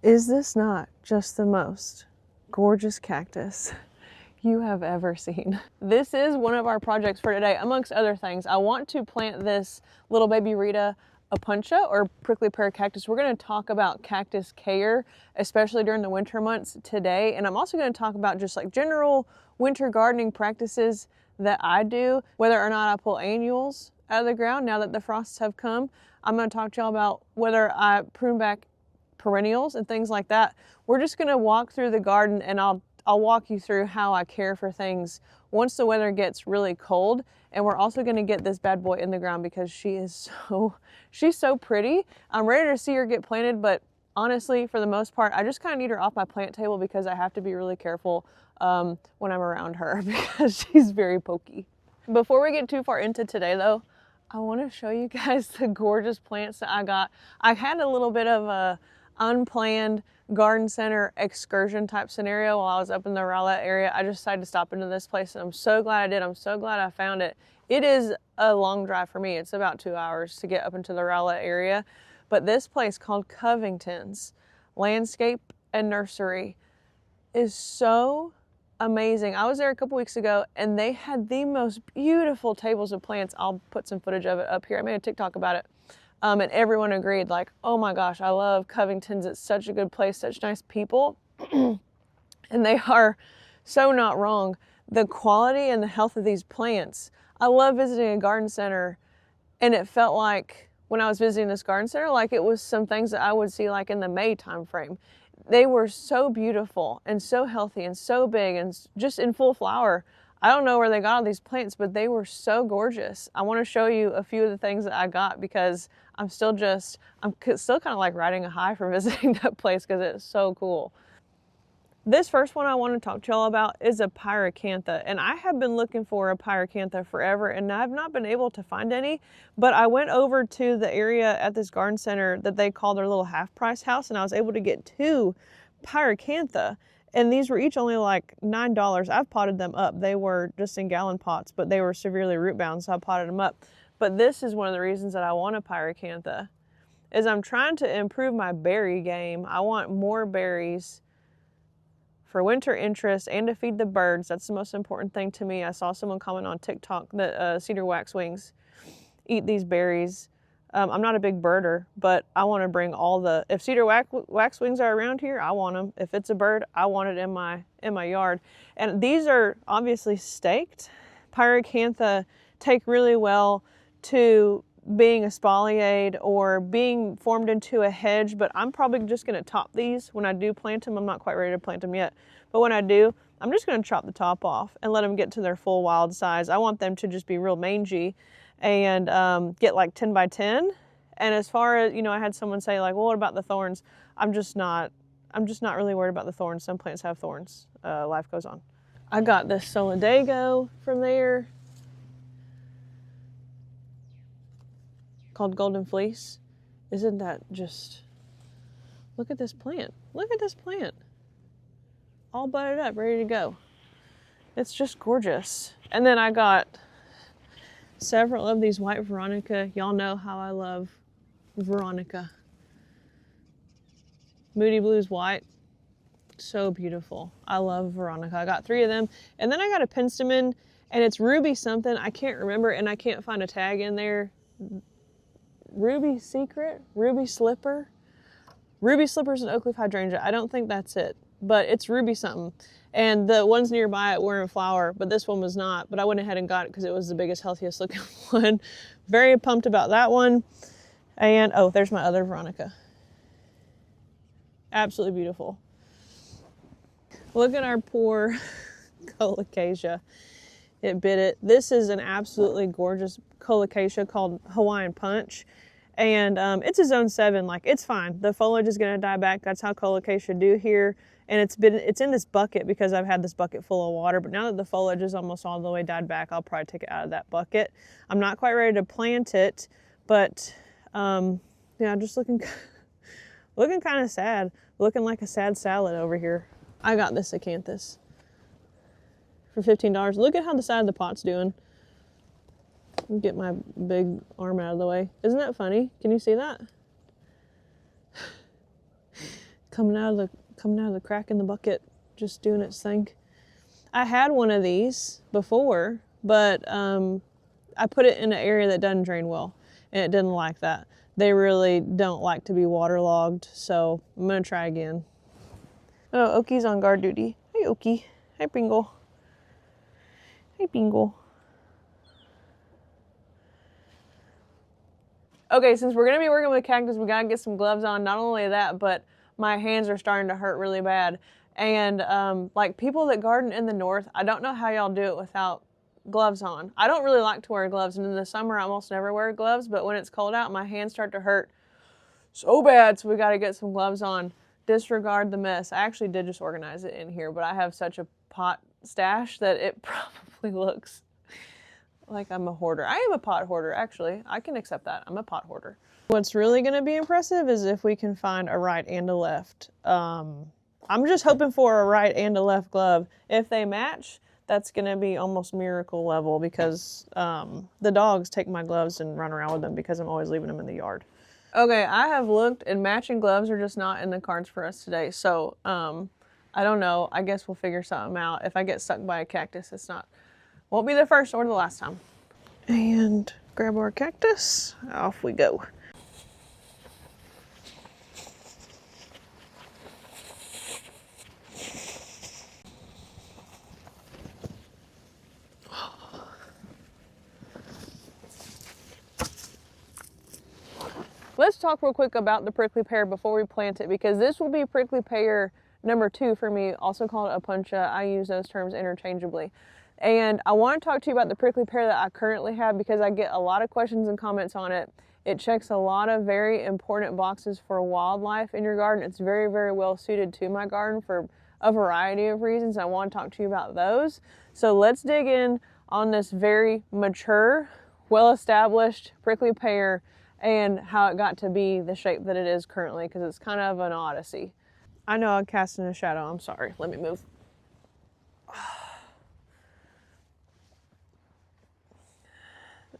Is this not just the most gorgeous cactus you have ever seen? This is one of our projects for today, amongst other things. I want to plant this little Baby Rita opuntia or prickly pear cactus. We're going to talk about cactus care, especially during the winter months today. And I'm also going to talk about just like general winter gardening practices that I do, whether or not I pull annuals out of the ground now that the frosts have come. I'm going to talk to y'all about whether I prune back perennials and things like that. We're just going to walk through the garden, and I'll walk you through how I care for things once the weather gets really cold. And we're also going to get this bad boy in the ground because she's so pretty. I'm ready to see her get planted, but honestly, for the most part, I just kind of need her off my plant table because I have to be really careful when I'm around her because she's very pokey. Before we get too far into today though, I want to show you guys the gorgeous plants that I got. I had a little bit of a unplanned garden center excursion type scenario while I was up in the Rowlett area. I just decided to stop into this place, and I'm so glad I did. I'm so glad I found it. It is a long drive for me. It's about 2 hours to get up into the Rowlett area. But this place called Covington's Landscape and Nursery is so amazing. I was there a couple weeks ago and they had the most beautiful tables of plants. I'll put some footage of it up here. I made a TikTok about it. And everyone agreed, like, oh my gosh, I love Covington's. It's such a good place, such nice people. And they are so not wrong. The quality and the health of these plants. I love visiting a garden center, and it felt like when I was visiting this garden center, like it was some things that I would see like in the May time frame. They were so beautiful and so healthy and so big and just in full flower. I don't know where they got all these plants, but they were so gorgeous. I want to show you a few of the things that I got because I'm still kind of like riding a high for visiting that place because it's so cool. This first one I want to talk to y'all about is a pyracantha, and I have been looking for a pyracantha forever and I've not been able to find any, but I went over to the area at this garden center that they call their little half price house, and I was able to get 2 pyracantha, and these were each only like $9. I've potted them up. They were just in gallon pots, but they were severely root bound, so I potted them up. But this is one of the reasons that I want a pyracantha, is I'm trying to improve my berry game. I want more berries for winter interest and to feed the birds. That's the most important thing to me. I saw someone comment on TikTok that cedar waxwings eat these berries. I'm not a big birder, but I want to bring all the, if cedar waxwings are around here, I want them. If it's a bird, I want it in my yard. And these are obviously staked. Pyracantha take really well to being espaliered or being formed into a hedge, but I'm probably just going to top these when I do plant them. I'm not quite ready to plant them yet, but when I do, I'm just going to chop the top off and let them get to their full wild size. I want them to just be real mangy and get like 10 by 10. And as far as, you know, I had someone say like, well, what about the thorns? I'm just not really worried about the thorns. Some plants have thorns. Life goes on. I got this solidago from there called Golden Fleece. Isn't that just, look at this plant. Look at this plant. All budded up, ready to go. It's just gorgeous. And then I got several of these white Veronica. Y'all know how I love Veronica. Moody Blues white. So beautiful. I love Veronica. I got 3 of them. And then I got a penstemon, and it's Ruby something. I can't remember, and I can't find a tag in there. Ruby Secret, Ruby Slipper. Ruby Slipper's an oak leaf hydrangea. I don't think that's it, but it's Ruby something. And the ones nearby it were in flower, but this one was not. But I went ahead and got it because it was the biggest, healthiest looking one. Very pumped about that one. And oh, there's my other Veronica. Absolutely beautiful. Look at our poor colocasia. It bit it. This is an absolutely gorgeous colocasia called Hawaiian Punch. And it's a zone 7, like it's fine. The foliage is gonna die back. That's how colocasia do here. And it's in this bucket because I've had this bucket full of water, but now that the foliage is almost all the way died back, I'll probably take it out of that bucket. I'm not quite ready to plant it, but yeah, just looking kind of sad. Looking like a sad salad over here. I got this acanthus for $15. Look at how the side of the pot's doing. Get my big arm out of the way. Isn't that funny? Can you see that? coming out of the crack in the bucket, just doing its thing. I had one of these before, but I put it in an area that doesn't drain well, and it didn't like that. They really don't like to be waterlogged, so I'm gonna try again. Oh, Oki's on guard duty. Hey, Oki. Hey, Bingle. Hey, Bingle. Okay, since we're gonna be working with cactus, we gotta get some gloves on. Not only that, but my hands are starting to hurt really bad. And like people that garden in the north, I don't know how y'all do it without gloves on. I don't really like to wear gloves, and in the summer I almost never wear gloves, but when it's cold out, my hands start to hurt so bad, so we gotta get some gloves on. Disregard the mess. I actually did just organize it in here, but I have such a pot stash that it probably looks like I'm a hoarder. I am a pot hoarder, actually. I can accept that. I'm a pot hoarder. What's really gonna be impressive is if we can find a right and a left. I'm just hoping for a right and a left glove. If they match, that's gonna be almost miracle level, because the dogs take my gloves and run around with them because I'm always leaving them in the yard. Okay, I have looked, and matching gloves are just not in the cards for us today. So I don't know. I guess we'll figure something out. If I get stuck by a cactus, won't be the first or the last time. And grab our cactus. Off we go. Let's talk real quick about the prickly pear before we plant it, because this will be prickly pear number 2 for me, also called opuntia. I use those terms interchangeably. And I want to talk to you about the prickly pear that I currently have, because I get a lot of questions and comments on it. It checks a lot of very important boxes for wildlife in your garden. It's very, very well suited to my garden for a variety of reasons. I want to talk to you about those. So let's dig in on this very mature, well-established prickly pear and how it got to be the shape that it is currently, because it's kind of an odyssey. I know I'm casting a shadow. I'm sorry. Let me move.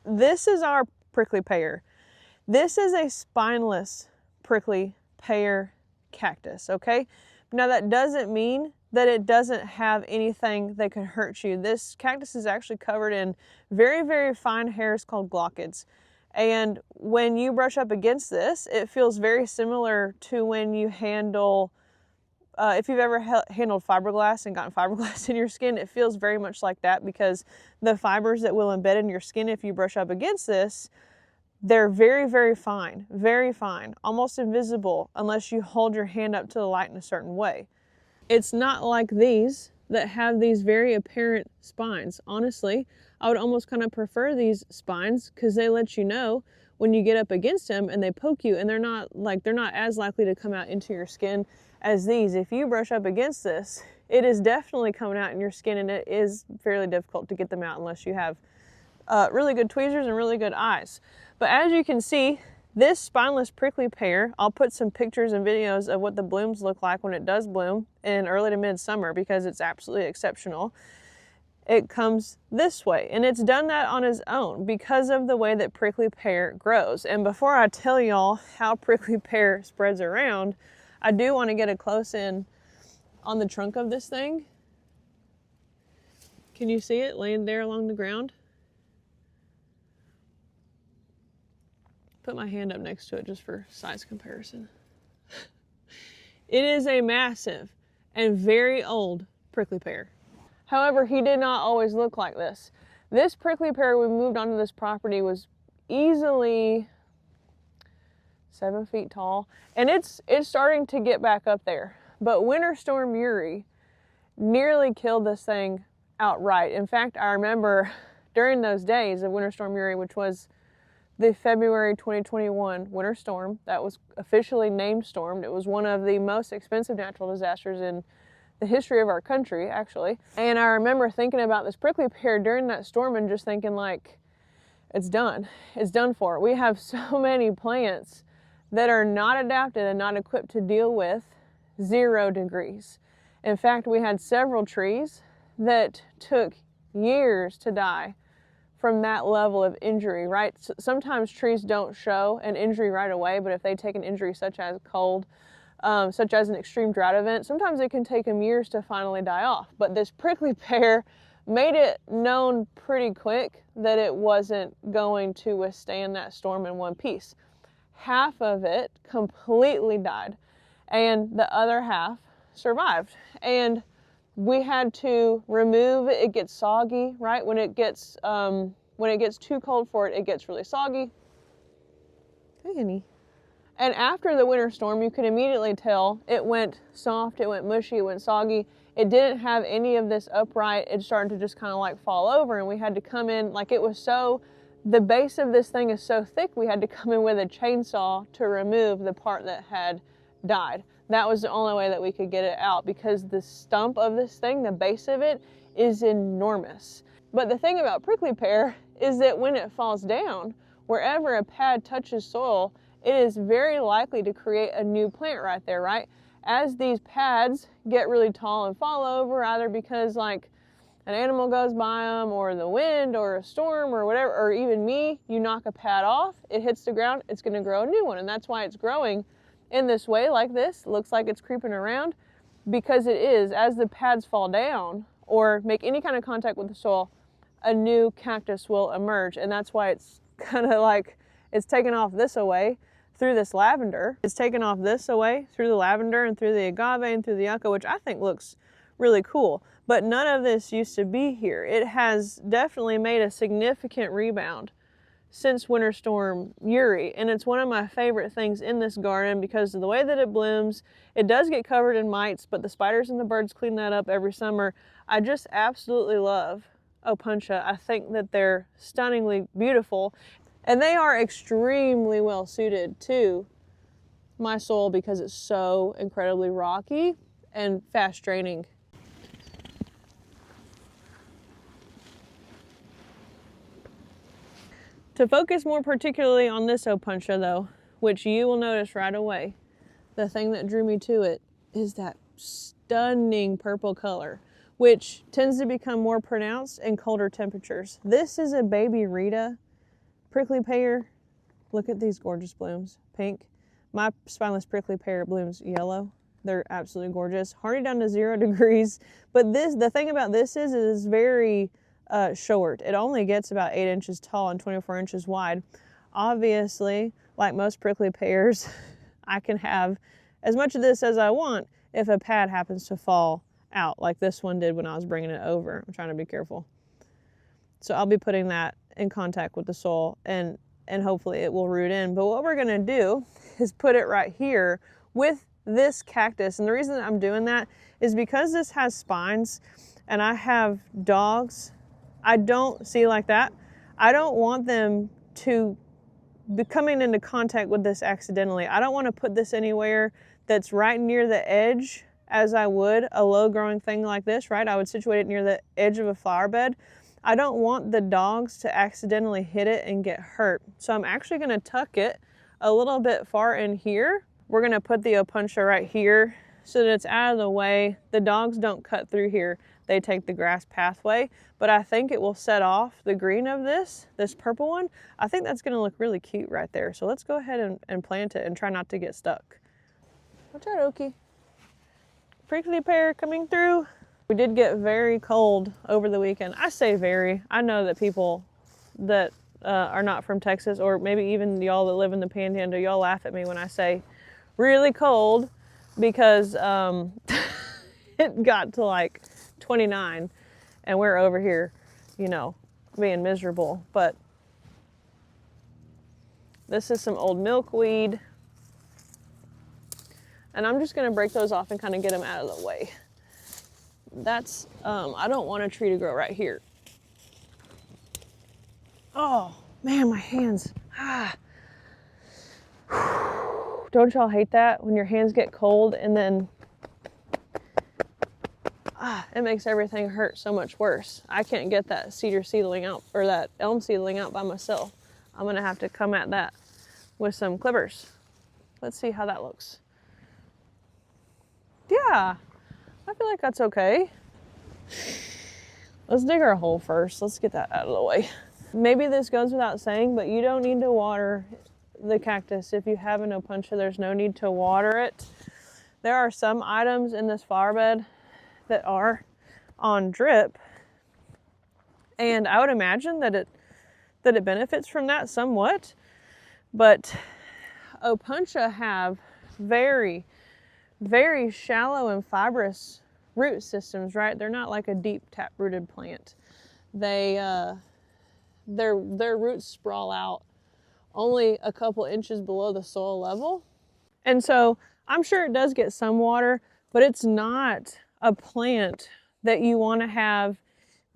This is our prickly pear. This is a spineless prickly pear cactus, okay? Now that doesn't mean that it doesn't have anything that could hurt you. This cactus is actually covered in very, very fine hairs called glaucids. And when you brush up against this, it feels very similar to when you handle, if you've ever handled fiberglass and gotten fiberglass in your skin, it feels very much like that, because the fibers that will embed in your skin if you brush up against this, they're very, very fine, almost invisible unless you hold your hand up to the light in a certain way. It's not like these that have these very apparent spines. Honestly, I would almost kind of prefer these spines, because they let you know when you get up against them and they poke you, and they're not as likely to come out into your skin as these. If you brush up against this, it is definitely coming out in your skin, and it is fairly difficult to get them out unless you have really good tweezers and really good eyes. But as you can see, this spineless prickly pear, I'll put some pictures and videos of what the blooms look like when it does bloom in early to mid-summer, because it's absolutely exceptional. It comes this way, and it's done that on its own because of the way that prickly pear grows. And before I tell y'all how prickly pear spreads around, I do want to get a close in on the trunk of this thing. Can you see it laying there along the ground? Put my hand up next to it just for size comparison. It is a massive and very old prickly pear. However, he did not always look like this. This prickly pear we moved onto this property was easily 7 feet tall, and it's starting to get back up there. But Winter Storm Uri nearly killed this thing outright. In fact, I remember during those days of Winter Storm Uri, which was the February 2021 winter storm that was officially named stormed. It was one of the most expensive natural disasters in the history of our country, actually. And I remember thinking about this prickly pear during that storm and just thinking, like, it's done. It's done for. We have so many plants that are not adapted and not equipped to deal with 0 degrees. In fact, we had several trees that took years to die from that level of injury, right? Sometimes trees don't show an injury right away, but if they take an injury such as cold, such as an extreme drought event, sometimes it can take them years to finally die off. But this prickly pear made it known pretty quick that it wasn't going to withstand that storm in one piece. Half of it completely died, and the other half survived. And we had to remove it. It gets soggy, right? When it gets too cold for it, it gets really soggy. Hey, honey. And after the winter storm, you could immediately tell it went soft, it went mushy, it went soggy. It didn't have any of this upright. It started to just kind of like fall over, and we had to come in, like it was so, the base of this thing is so thick, we had to come in with a chainsaw to remove the part that had died. That was the only way that we could get it out, because the stump of this thing, the base of it, is enormous. But the thing about prickly pear is that when it falls down, wherever a pad touches soil, it is very likely to create a new plant right there, right? As these pads get really tall and fall over, either because like an animal goes by them, or the wind, or a storm, or whatever, or even me, you knock a pad off, it hits the ground, it's gonna grow a new one. And that's why it's growing in this way, like this. It looks like it's creeping around, because it is, as the pads fall down or make any kind of contact with the soil, a new cactus will emerge. And that's why it's kind of like, it's taken off this away through this lavender. It's taken off this away through the lavender and through the agave and through the yucca, which I think looks really cool. But none of this used to be here. It has definitely made a significant rebound since Winter Storm Uri, and it's one of my favorite things in this garden because of the way that it blooms. It does get covered in mites, but the spiders and the birds clean that up every summer. I just absolutely love opuntia. I think that they're stunningly beautiful. And they are extremely well suited to my soil because it's so incredibly rocky and fast draining. To focus more particularly on this opuntia though, which you will notice right away, the thing that drew me to it is that stunning purple color, which tends to become more pronounced in colder temperatures. This is a Baby Rita prickly pear. Look at these gorgeous blooms, pink. My spineless prickly pear blooms yellow. They're absolutely gorgeous. Hardy down to 0 degrees. But the thing about this is it is very short. It only gets about 8 inches tall and 24 inches wide. Obviously, like most prickly pears, I can have as much of this as I want if a pad happens to fall out, like this one did when I was bringing it over. I'm trying to be careful. So I'll be putting that in contact with the soil, and hopefully it will root in. But what we're gonna do is put it right here with this cactus. And the reason that I'm doing that is because this has spines and I have dogs. I don't see like that. I don't want them to be coming into contact with this accidentally. I don't want to put this anywhere that's right near the edge as I would a low growing thing like this, right? I would situate it near the edge of a flower bed. I don't want the dogs to accidentally hit it and get hurt. So I'm actually gonna tuck it a little bit far in here. We're gonna put the opuntia right here so that it's out of the way. The dogs don't cut through here. They take the grass pathway, but I think it will set off the green of this purple one. I think that's gonna look really cute right there. So let's go ahead and plant it and try not to get stuck. Watch out, Okie. Prickly pear coming through. We did get very cold over the weekend. I say very. I know that people that are not from Texas, or maybe even y'all that live in the Panhandle, y'all laugh at me when I say really cold because it got to like 29 and we're over here, you know, being miserable. But this is some old milkweed. And I'm just gonna break those off and kind of get them out of the way. That's, I don't want a tree to grow right here. Oh man, my hands. Don't y'all hate that when your hands get cold and then it makes everything hurt so much worse. I can't get that cedar seedling out, or that elm seedling out by myself. I'm gonna have to come at that with some clippers. Let's see how that looks. Yeah, I feel like that's okay. Let's dig our hole first. Let's get that out of the way. Maybe this goes without saying, but you don't need to water the cactus. If you have an opuntia, there's no need to water it. There are some items in this flower bed that are on drip, and I would imagine that it benefits from that somewhat. But opuntia have very, very shallow and fibrous root systems, right? They're not like a deep tap-rooted plant. Their roots sprawl out only a couple inches below the soil level. And so I'm sure it does get some water, but it's not a plant that you want to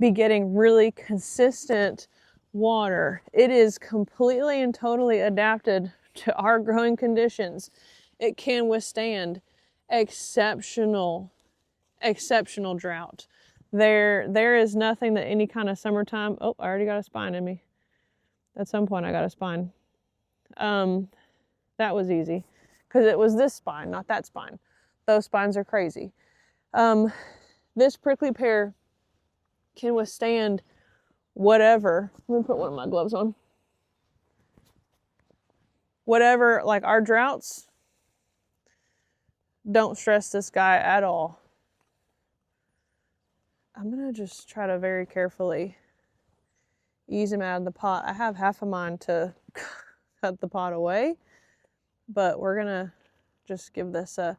be getting really consistent water. It is completely and totally adapted to our growing conditions. It can withstand exceptional drought. There is nothing that any kind of summertime, oh, I already got a spine in me. At some point I got a spine. That was easy because it was this spine, not that spine. Those spines are crazy. This prickly pear can withstand whatever. Let me put one of my gloves on. Whatever, like our droughts don't stress this guy at all. I'm gonna just try to very carefully ease him out of the pot. I have half of mine to cut the pot away, but we're gonna just give this a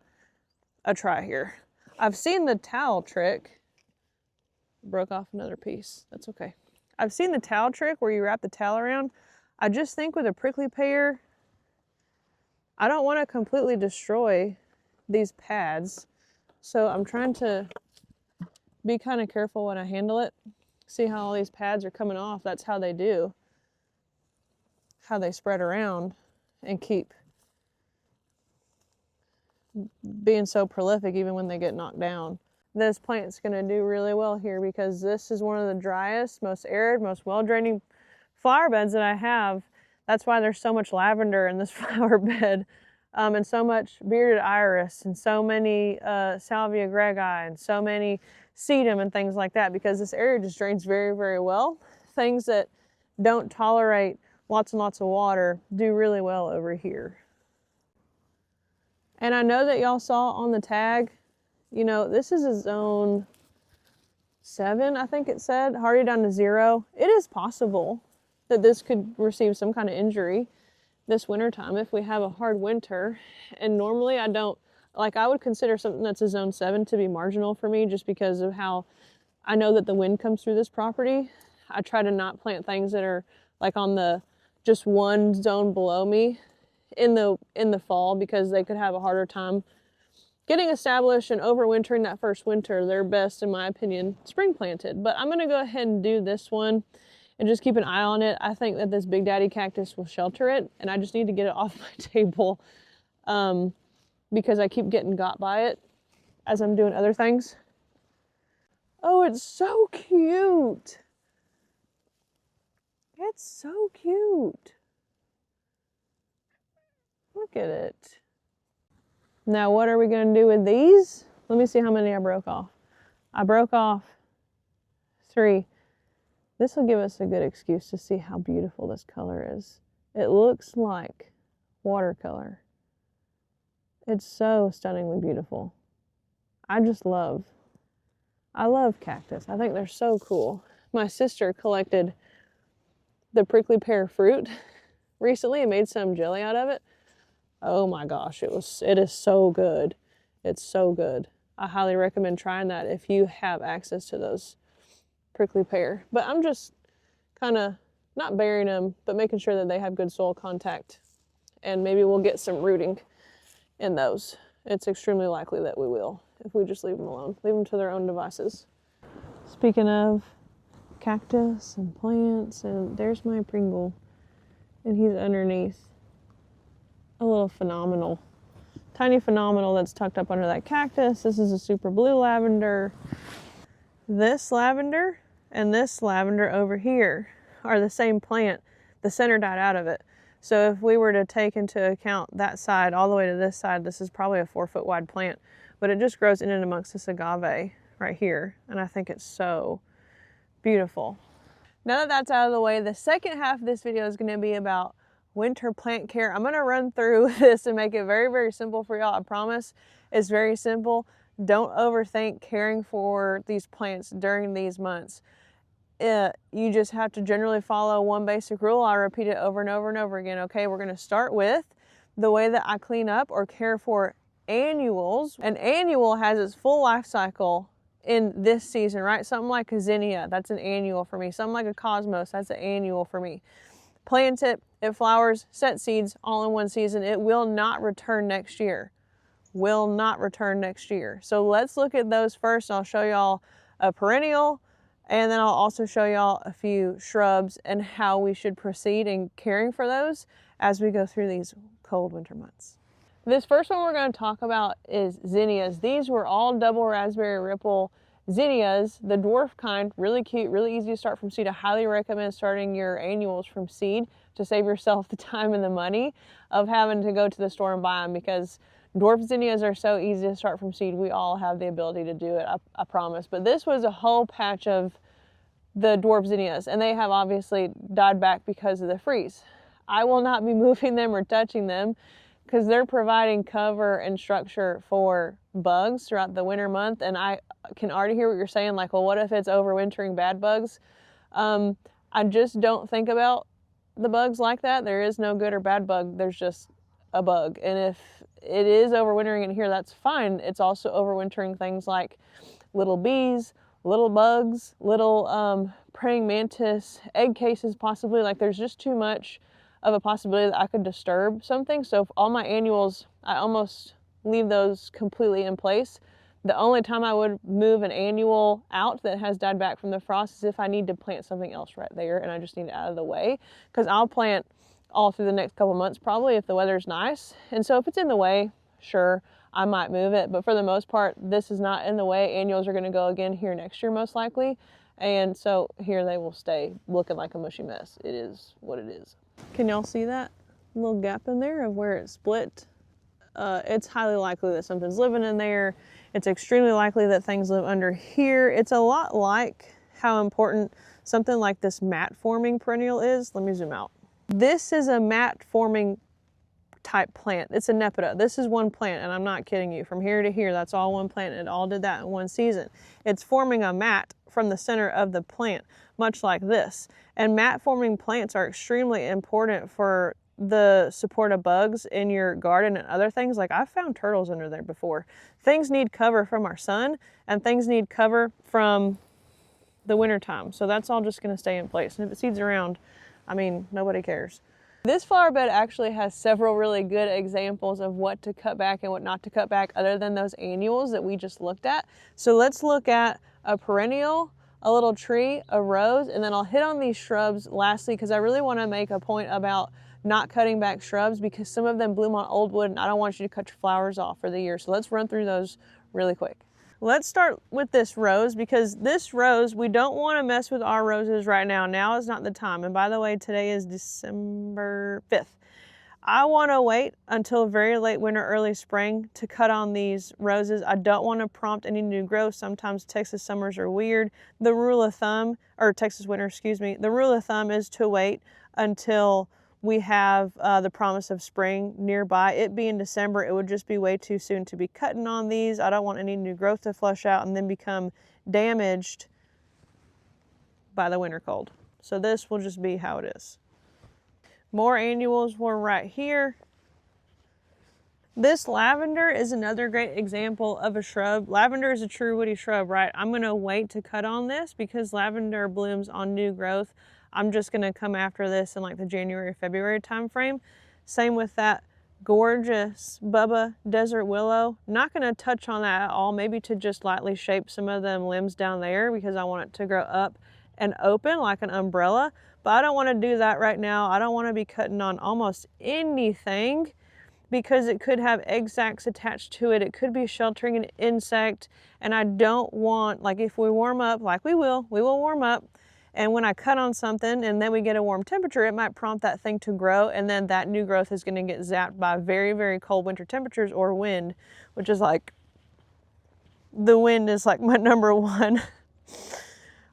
try here. I've seen the towel trick. Broke off another piece. That's okay. I've seen the towel trick where you wrap the towel around. I just think with a prickly pear, I don't want to completely destroy these pads. So I'm trying to be kind of careful when I handle it. See how all these pads are coming off? That's how they do. How they spread around and keep being so prolific even when they get knocked down. This plant's going to do really well here because this is one of the driest, most arid, most well-draining flower beds that I have. That's why there's so much lavender in this flower bed, and so much bearded iris, and so many salvia greggii, and so many sedum and things like that, because this area just drains very, very well. Things that don't tolerate lots and lots of water do really well over here. And I know that y'all saw on the tag, you know, this is a zone 7, I think it said, already down to 0. It is possible that this could receive some kind of injury this winter time if we have a hard winter. And normally I would consider something that's a zone 7 to be marginal for me, just because of how I know that the wind comes through this property. I try to not plant things that are like on the just one zone below me in the fall, because they could have a harder time getting established and overwintering that first winter. They're best, in my opinion, spring planted. But I'm gonna go ahead and do this one and just keep an eye on it. I think that this Big Daddy cactus will shelter it, and I just need to get it off my table because I keep getting got by it as I'm doing other things. Oh, it's so cute. It's so cute. Look at it. Now, what are we going to do with these? Let me see how many I broke off. I broke off 3. This will give us a good excuse to see how beautiful this color is. It looks like watercolor. It's so stunningly beautiful. I love cactus. I think they're so cool. My sister collected the prickly pear fruit recently and made some jelly out of it. Oh my gosh, it is so good. It's so good. I highly recommend trying that if you have access to those prickly pear. But I'm just kind of not burying them, but making sure that they have good soil contact. And maybe we'll get some rooting in those. It's extremely likely that we will if we just leave them alone. Leave them to their own devices. Speaking of cactus and plants, and there's my Pringle, and he's underneath a little phenomenal, tiny phenomenal that's tucked up under that cactus. This is a super blue lavender. This lavender and this lavender over here are the same plant. The center died out of it. So if we were to take into account that side all the way to this side, this is probably a 4-foot wide plant, but it just grows in and amongst this agave right here. And I think it's so beautiful. Now that that's out of the way, the second half of this video is going to be about winter plant care. I'm gonna run through this and make it very, very simple for y'all. I promise it's very simple. Don't overthink caring for these plants during these months. You just have to generally follow one basic rule. I repeat it over and over and over again. Okay, we're gonna start with the way that I clean up or care for annuals. An annual has its full life cycle in this season, right? Something like a zinnia, that's an annual for me. Something like a cosmos, that's an annual for me. Plant it, it flowers, set seeds all in one season. It will not return next year. Will not return next year. So let's look at those first. I'll show y'all a perennial, and then I'll also show y'all a few shrubs and how we should proceed in caring for those as we go through these cold winter months. This first one we're going to talk about is zinnias. These were all double raspberry ripple zinnias, the dwarf kind, really cute, really easy to start from seed. I highly recommend starting your annuals from seed to save yourself the time and the money of having to go to the store and buy them, because dwarf zinnias are so easy to start from seed. We all have the ability to do it, I promise. But this was a whole patch of the dwarf zinnias, and they have obviously died back because of the freeze. I will not be moving them or touching them because they're providing cover and structure for bugs throughout the winter month. And I can already hear what you're saying, like, well, what if it's overwintering bad bugs? I just don't think about the bugs like that. There is no good or bad bug. There's just a bug. And if it is overwintering in here, that's fine. It's also overwintering things like little bees, little bugs, little praying mantis, egg cases possibly. Like, there's just too much of a possibility that I could disturb something. So all my annuals, I almost leave those completely in place. The only time I would move an annual out that has died back from the frost is if I need to plant something else right there and I just need it out of the way, because I'll plant all through the next couple months probably if the weather's nice. And so if it's in the way, sure, I might move it, but for the most part, this is not in the way. Annuals are going to go again here next year most likely, and so here they will stay looking like a mushy mess. It is what it is. Can y'all see that little gap in there of where it split? It's highly likely that something's living in there. It's extremely likely that things live under here. It's a lot like how important something like this mat forming perennial is. Let me zoom out. This is a mat forming type plant. It's a nepeta. This is one plant, and I'm not kidding you. From here to here, that's all one plant. It all did that in one season. It's forming a mat from the center of the plant, much like this. And mat forming plants are extremely important for the support of bugs in your garden and other things. Like, I've found turtles under there before. Things need cover from our sun, and things need cover from the winter time. So that's all just going to stay in place. And if it seeds around, I mean, nobody cares. This flower bed actually has several really good examples of what to cut back and what not to cut back other than those annuals that we just looked at. So let's look at a perennial, a little tree, a rose, and then I'll hit on these shrubs lastly, because I really want to make a point about not cutting back shrubs, because some of them bloom on old wood and I don't want you to cut your flowers off for the year. So let's run through those really quick. Let's start with this rose, because this rose, we don't want to mess with our roses right now. Now is not the time. And by the way, today is December 5th. I want to wait until very late winter, early spring to cut on these roses. I don't want to prompt any new growth. Sometimes Texas summers are weird. The rule of thumb, or Texas winter, excuse me, the rule of thumb is to wait until we have the promise of spring nearby. It being December, it would just be way too soon to be cutting on these. I don't want any new growth to flush out and then become damaged by the winter cold. So this will just be how it is. More annuals were right here. This lavender is another great example of a shrub. Lavender is a true woody shrub, right? I'm gonna wait to cut on this because lavender blooms on new growth. I'm just gonna come after this in like the January, February time frame. Same with that gorgeous Bubba Desert Willow. Not gonna touch on that at all, maybe to just lightly shape some of them limbs down there because I want it to grow up and open like an umbrella, but I don't wanna do that right now. I don't wanna be cutting on almost anything because it could have egg sacs attached to it. It could be sheltering an insect, and I don't want, like if we warm up, like we will warm up, and when I cut on something and then we get a warm temperature, it might prompt that thing to grow, and then that new growth is gonna get zapped by very, very cold winter temperatures or wind, which is like, the wind is like my number one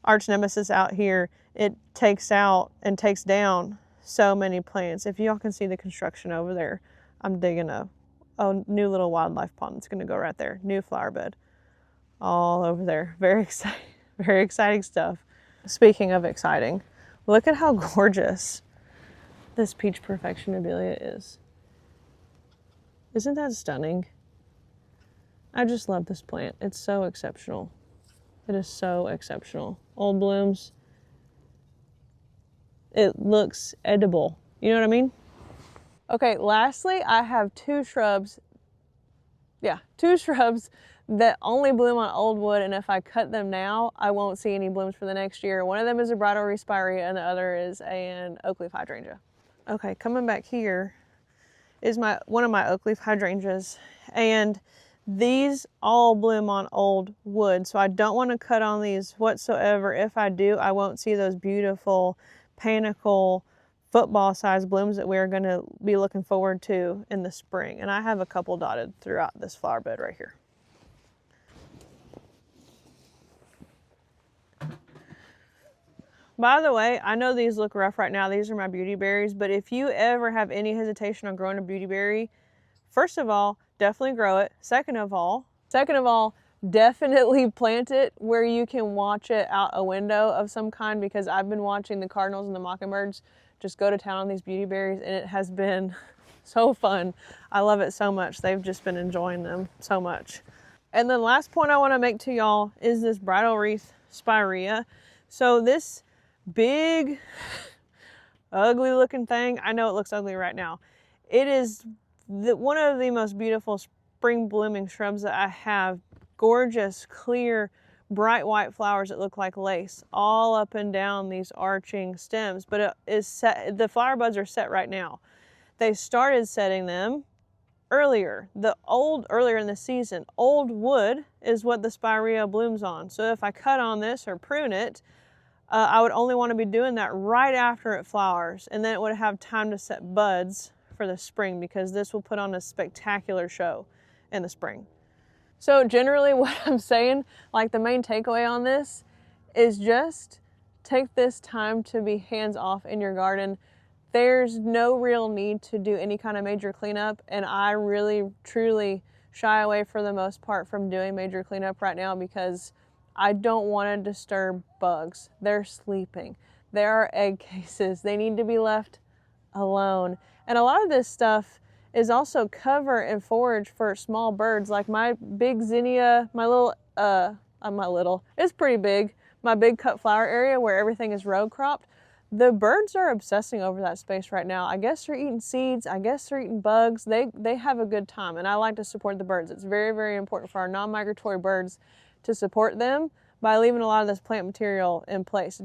arch nemesis out here. It takes out and takes down so many plants. If y'all can see the construction over there, I'm digging a new little wildlife pond that's gonna go right there. New flower bed all over there. Very exciting, very exciting stuff. Speaking of exciting, look at how gorgeous this peach perfection abelia is. Isn't that stunning? I just love this plant. It's so exceptional. It is so exceptional. Old blooms. It looks edible. You know what I mean? Okay, lastly, I have two shrubs. Yeah, two shrubs that only bloom on old wood, and if I cut them now, I won't see any blooms for the next year. One of them is a bridal wreath spirea, and the other is an oak leaf hydrangea. Okay, coming back here is one of my oak leaf hydrangeas, and these all bloom on old wood, so I don't want to cut on these whatsoever. If I do, I won't see those beautiful panicle football-sized blooms that we're going to be looking forward to in the spring. And I have a couple dotted throughout this flower bed right here. By the way, I know these look rough right now. These are my beauty berries, but if you ever have any hesitation on growing a beauty berry, first of all, definitely grow it. Second of all, definitely plant it where you can watch it out a window of some kind, because I've been watching the cardinals and the mockingbirds just go to town on these beauty berries, and it has been so fun. I love it so much. They've just been enjoying them so much. And then last point I want to make to y'all is this bridal wreath spirea. So this big, ugly looking thing, I know it looks ugly right now. It is one of the most beautiful spring blooming shrubs that I have. Gorgeous, clear, bright white flowers that look like lace all up and down these arching stems, but it is set, the flower buds are set right now. They started setting them earlier in the season. Old wood is what the spirea blooms on. So if I cut on this or prune it, I would only want to be doing that right after it flowers, and then it would have time to set buds for the spring, because this will put on a spectacular show in the spring. So generally what I'm saying, like the main takeaway on this is just take this time to be hands off in your garden. There's no real need to do any kind of major cleanup, and I really truly shy away for the most part from doing major cleanup right now, because I don't want to disturb bugs. They're sleeping. There are egg cases. They need to be left alone. And a lot of this stuff is also cover and forage for small birds. Like my big zinnia, it's pretty big. My big cut flower area where everything is row cropped, the birds are obsessing over that space right now. I guess they're eating seeds. I guess they're eating bugs. They have a good time, and I like to support the birds. It's very, very important for our non-migratory birds to support them by leaving a lot of this plant material in place.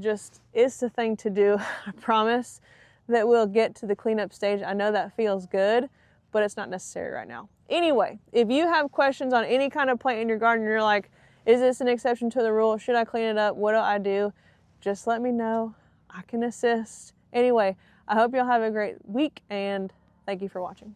It's the thing to do. I promise that we'll get to the cleanup stage. I know that feels good, but it's not necessary right now. Anyway, if you have questions on any kind of plant in your garden, you're like, is this an exception to the rule? Should I clean it up? What do I do? Just let me know. I can assist. Anyway, I hope y'all have a great week, and thank you for watching.